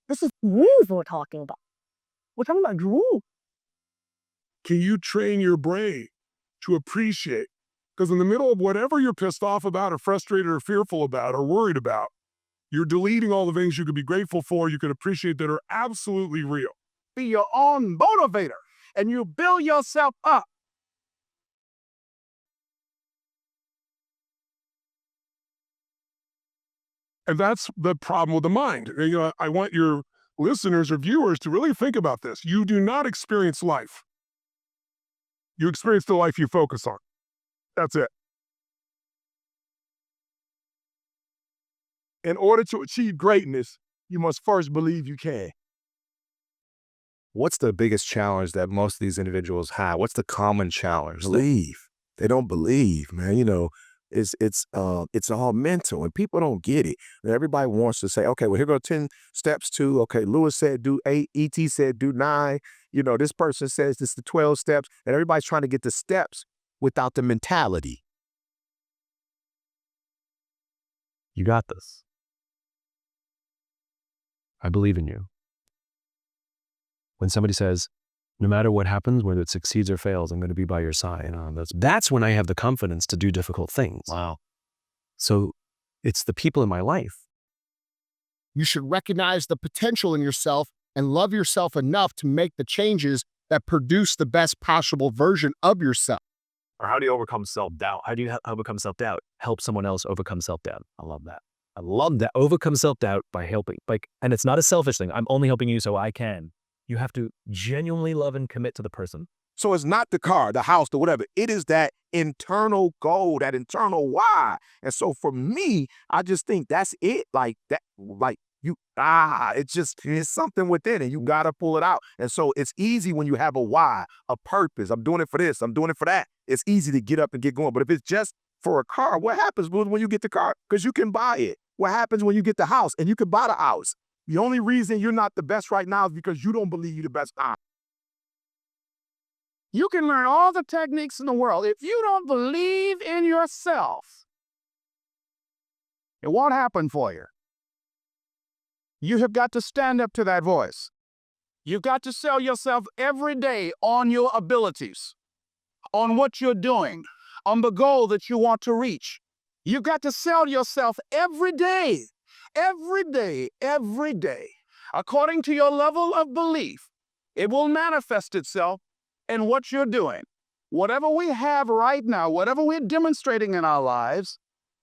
This is groove we're talking about. We're talking about groove. Can you train your brain to appreciate? Because in the middle of whatever you're pissed off about or frustrated or fearful about or worried about, you're deleting all the things you could be grateful for, you could appreciate that are absolutely real. Be your own motivator, and you build yourself up. And that's the problem with the mind. You know, I want your listeners or viewers to really think about this. You do not experience life. You experience the life you focus on. That's it. In order to achieve greatness, you must first believe you can. What's the biggest challenge that most of these individuals have? What's the common challenge? Believe. They don't believe, man. You know, it's all mental, and people don't get it. And everybody wants to say, okay, well, here go 10 steps to, okay, Lewis said do 8, E.T. said do 9. You know, this person says this is the 12 steps, and everybody's trying to get the steps without the mentality. You got this. I believe in you. When somebody says, no matter what happens, whether it succeeds or fails, I'm going to be by your side. That's when I have the confidence to do difficult things. Wow. So it's the people in my life. You should recognize the potential in yourself and love yourself enough to make the changes that produce the best possible version of yourself. Or how do you overcome self-doubt? How do you overcome self-doubt? Help someone else overcome self-doubt. I love that. I love that. Overcome self-doubt by helping. And it's not a selfish thing. I'm only helping you so I can. You have to genuinely love and commit to the person. So it's not the car, the house, the whatever. It is that internal goal, that internal why. And so for me, I just think that's it. It's something within it. You got to pull it out. And so it's easy when you have a why, a purpose. I'm doing it for this. I'm doing it for that. It's easy to get up and get going. But if it's just for a car, what happens when you get the car? Because you can buy it. What happens when you get the house and you can buy the house? The only reason you're not the best right now is because you don't believe you're the best now. You can learn all the techniques in the world. If you don't believe in yourself, it won't happen for you. You have got to stand up to that voice. You've got to sell yourself every day on your abilities, on what you're doing, on the goal that you want to reach. You've got to sell yourself every day. Every day, every day. According to your level of belief, it will manifest itself in what you're doing. Whatever we have right now, whatever we're demonstrating in our lives,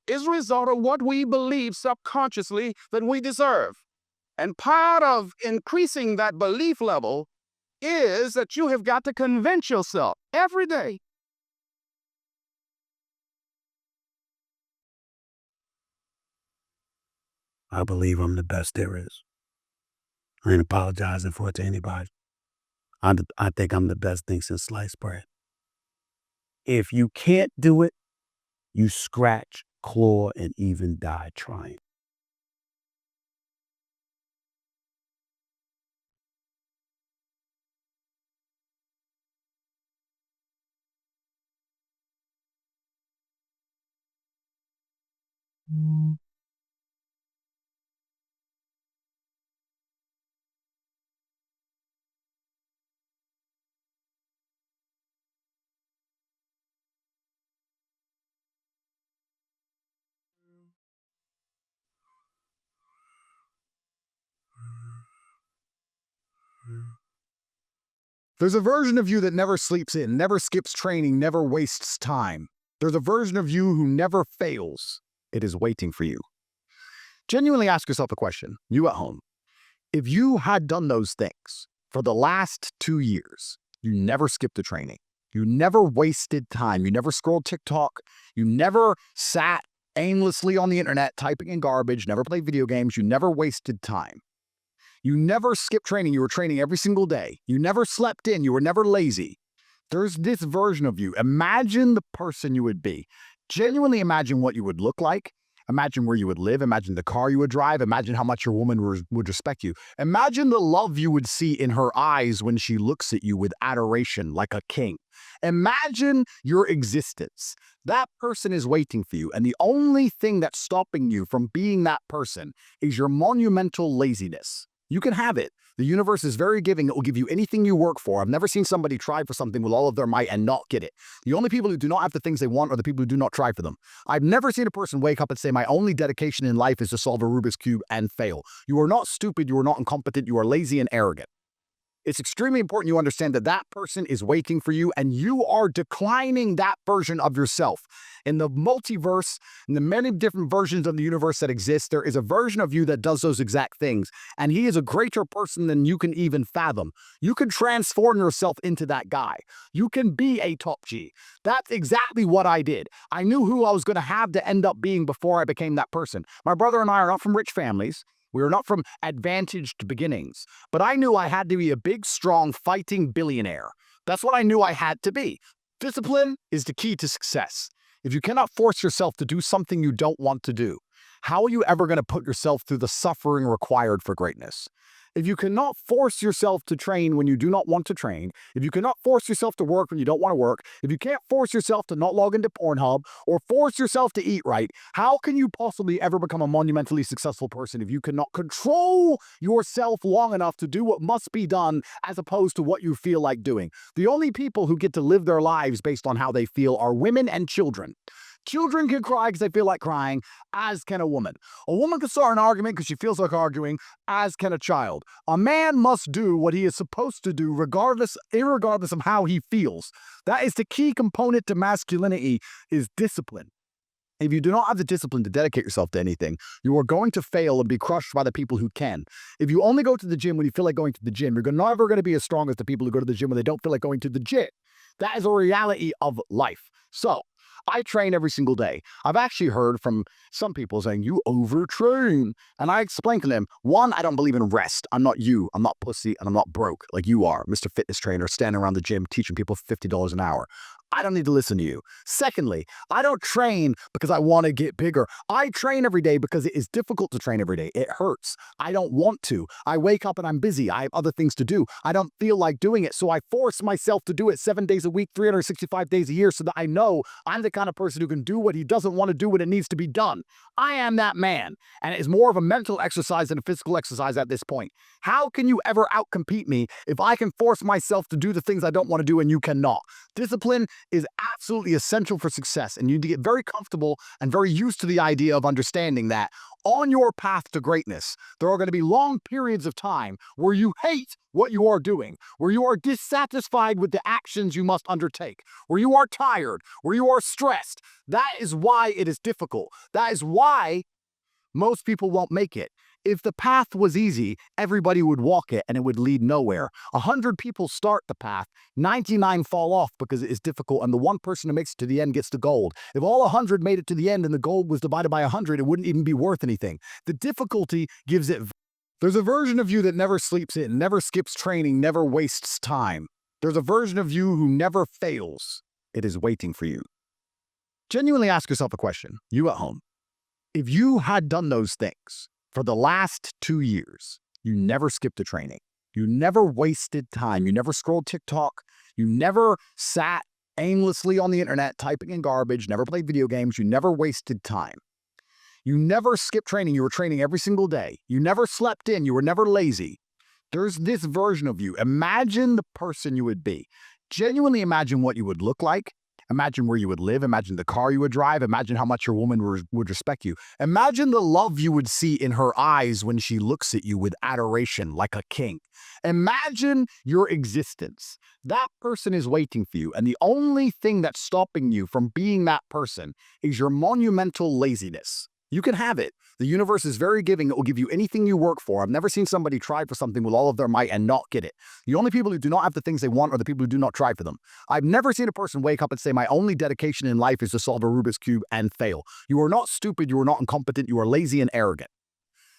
is a result of what we believe subconsciously that we deserve. And part of increasing that belief level is that you have got to convince yourself every day. I believe I'm the best there is. I ain't apologizing for it to anybody. I think I'm the best thing since sliced bread. If you can't do it, you scratch, claw, and even die trying. There's a version of you that never sleeps in, never skips training, never wastes time. There's a version of you who never fails. It is waiting for you. Genuinely ask yourself a question, you at home. If you had done those things for the last 2 years, you never skipped a training, you never wasted time, you never scrolled TikTok, you never sat aimlessly on the internet typing in garbage, never played video games, you never wasted time. You never skipped training. You were training every single day. You never slept in. You were never lazy. There's this version of you. Imagine the person you would be. Genuinely imagine what you would look like. Imagine where you would live. Imagine the car you would drive. Imagine how much your woman would respect you. Imagine the love you would see in her eyes when she looks at you with adoration like a king. Imagine your existence. That person is waiting for you. And the only thing that's stopping you from being that person is your monumental laziness. You can have it. The universe is very giving. It will give you anything you work for. I've never seen somebody try for something with all of their might and not get it. The only people who do not have the things they want are the people who do not try for them. I've never seen a person wake up and say, my only dedication in life is to solve a Rubik's Cube and fail. You are not stupid. You are not incompetent. You are lazy and arrogant. It's extremely important you understand that that person is waiting for you and you are declining that version of yourself. In the multiverse, in the many different versions of the universe that exist, there is a version of you that does those exact things. And he is a greater person than you can even fathom. You can transform yourself into that guy. You can be a top G. That's exactly what I did. I knew who I was going to have to end up being before I became that person. My brother and I are not from rich families. We are not from advantaged beginnings, but I knew I had to be a big, strong, fighting billionaire. That's what I knew I had to be. Discipline is the key to success. If you cannot force yourself to do something you don't want to do, how are you ever going to put yourself through the suffering required for greatness? If you cannot force yourself to train when you do not want to train, if you cannot force yourself to work when you don't want to work, if you can't force yourself to not log into Pornhub or force yourself to eat right, how can you possibly ever become a monumentally successful person if you cannot control yourself long enough to do what must be done as opposed to what you feel like doing? The only people who get to live their lives based on how they feel are women and children. Children can cry because they feel like crying, as can a woman. A woman can start an argument because she feels like arguing, as can a child. A man must do what he is supposed to do irregardless of how he feels. That is the key component to masculinity, is discipline. If you do not have the discipline to dedicate yourself to anything, you are going to fail and be crushed by the people who can. If you only go to the gym when you feel like going to the gym, you're never going to be as strong as the people who go to the gym when they don't feel like going to the gym. That is a reality of life. So, I train every single day. I've actually heard from some people saying, you overtrain. And I explain to them, one, I don't believe in rest. I'm not you. I'm not pussy and I'm not broke like you are, Mr. Fitness Trainer, standing around the gym teaching people $50 an hour. I don't need to listen to you. Secondly, I don't train because I want to get bigger. I train every day because it is difficult to train every day. It hurts. I don't want to. I wake up and I'm busy. I have other things to do. I don't feel like doing it. So I force myself to do it 7 days a week, 365 days a year so that I know I'm the kind of person who can do what he doesn't want to do when it needs to be done. I am that man. And it is more of a mental exercise than a physical exercise at this point. How can you ever outcompete me if I can force myself to do the things I don't want to do and you cannot? Discipline is absolutely essential for success, and you need to get very comfortable and very used to the idea of understanding that on your path to greatness, there are going to be long periods of time where you hate what you are doing, where you are dissatisfied with the actions you must undertake, where you are tired, where you are stressed. That is why it is difficult. That is why most people won't make it. If the path was easy, everybody would walk it and it would lead nowhere. 100 people start the path, 99 fall off because it is difficult, and the one person who makes it to the end gets the gold. If all 100 made it to the end and the gold was divided by 100, it wouldn't even be worth anything. The difficulty gives it. There's a version of you that never sleeps in, never skips training, never wastes time. There's a version of you who never fails. It is waiting for you. Genuinely ask yourself a question, you at home. If you had done those things for the last 2 years, you never skipped a training, you never wasted time, you never scrolled TikTok, you never sat aimlessly on the internet typing in garbage, never played video games, you never wasted time. You never skipped training, you were training every single day. You never slept in, you were never lazy. There's this version of you. Imagine the person you would be. Genuinely imagine what you would look like. Imagine where you would live. Imagine the car you would drive. Imagine how much your woman would respect you. Imagine the love you would see in her eyes when she looks at you with adoration like a king. Imagine your existence. That person is waiting for you, and the only thing that's stopping you from being that person is your monumental laziness. You can have it. The universe is very giving. It will give you anything you work for. I've never seen somebody try for something with all of their might and not get it. The only people who do not have the things they want are the people who do not try for them. I've never seen a person wake up and say, my only dedication in life is to solve a Rubik's Cube and fail. You are not stupid. You are not incompetent. You are lazy and arrogant.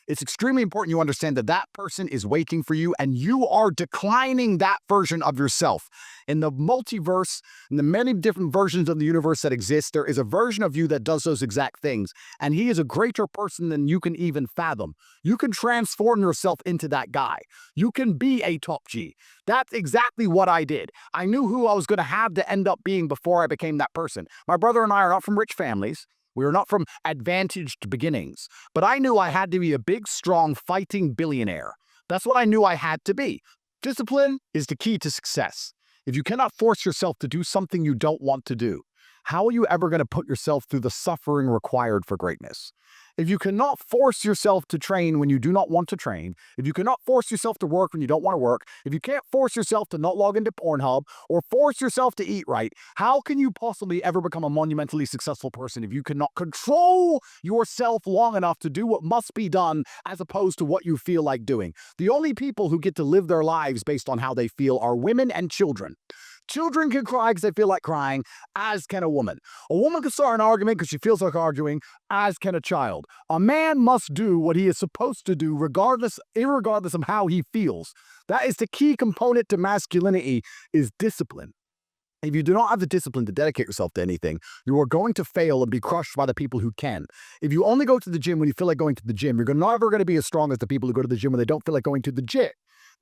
It's extremely important you understand that that person is waiting for you, and you are declining that version of yourself. In the multiverse, in the many different versions of the universe that exist, there is a version of you that does those exact things, and he is a greater person than you can even fathom. You can transform yourself into that guy. You can be a top G. That's exactly what I did. I knew who I was going to have to end up being before I became that person. My brother and I are not from rich families. We are not from advantaged beginnings, but I knew I had to be a big, strong, fighting billionaire. That's what I knew I had to be. Discipline is the key to success. If you cannot force yourself to do something you don't want to do, how are you ever going to put yourself through the suffering required for greatness? If you cannot force yourself to train when you do not want to train, if you cannot force yourself to work when you don't want to work, if you can't force yourself to not log into Pornhub or force yourself to eat right, how can you possibly ever become a monumentally successful person if you cannot control yourself long enough to do what must be done as opposed to what you feel like doing? The only people who get to live their lives based on how they feel are women and children. Children can cry because they feel like crying, as can a woman. A woman can start an argument because she feels like arguing, as can a child. A man must do what he is supposed to do irregardless of how he feels. That is the key component to masculinity, is discipline. If you do not have the discipline to dedicate yourself to anything, you are going to fail and be crushed by the people who can. If you only go to the gym when you feel like going to the gym, you're never going to be as strong as the people who go to the gym when they don't feel like going to the gym.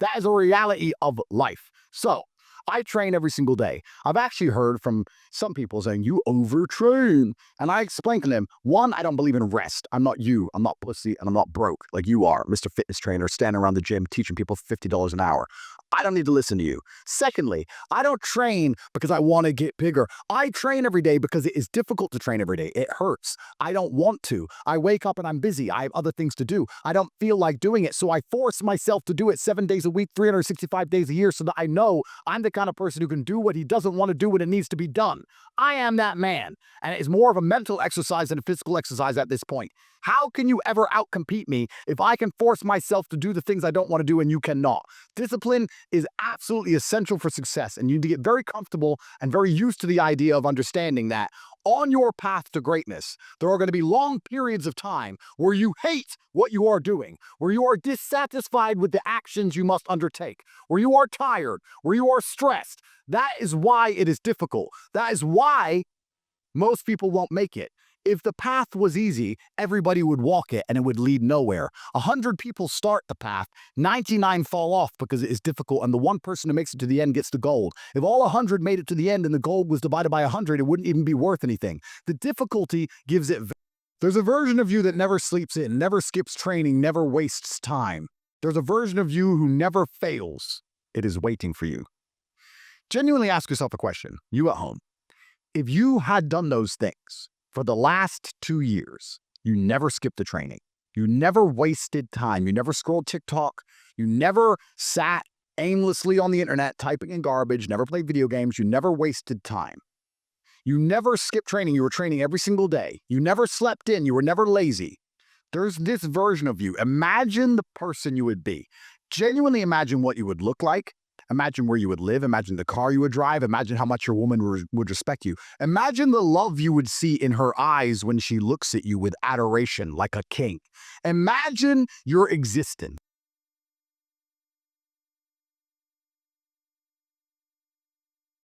That is a reality of life. So, I train every single day. I've actually heard from some people saying, you overtrain. And I explain to them, one, I don't believe in rest. I'm not you. I'm not pussy, and I'm not broke like you are, Mr. Fitness Trainer, standing around the gym teaching people $50 an hour. I don't need to listen to you. Secondly, I don't train because I want to get bigger. I train every day because it is difficult to train every day. It hurts. I don't want to. I wake up and I'm busy. I have other things to do. I don't feel like doing it. So I force myself to do it 7 days a week, 365 days a year, so that I know I'm the kind of person who can do what he doesn't want to do when it needs to be done. I am that man. And it is more of a mental exercise than a physical exercise at this point. How can you ever outcompete me if I can force myself to do the things I don't want to do and you cannot? Discipline is absolutely essential for success, and you need to get very comfortable and very used to the idea of understanding that on your path to greatness, there are going to be long periods of time where you hate what you are doing, where you are dissatisfied with the actions you must undertake, where you are tired, where you are stressed. That is why it is difficult. That is why most people won't make it. If the path was easy, everybody would walk it and it would lead nowhere. 100 people start the path, 99 fall off because it is difficult, and the one person who makes it to the end gets the gold. If all 100 made it to the end and the gold was divided by 100, it wouldn't even be worth anything. The difficulty gives it. There's a version of you that never sleeps in, never skips training, never wastes time. There's a version of you who never fails. It is waiting for you. Genuinely ask yourself a question, you at home. If you had done those things for the last 2 years, you never skipped a training. You never wasted time. You never scrolled TikTok. You never sat aimlessly on the internet typing in garbage, never played video games. You never wasted time. You never skipped training. You were training every single day. You never slept in. You were never lazy. There's this version of you. Imagine the person you would be. Genuinely imagine what you would look like. Imagine where you would live. Imagine the car you would drive. Imagine how much your woman would respect you. Imagine the love you would see in her eyes when she looks at you with adoration like a king. Imagine your existence.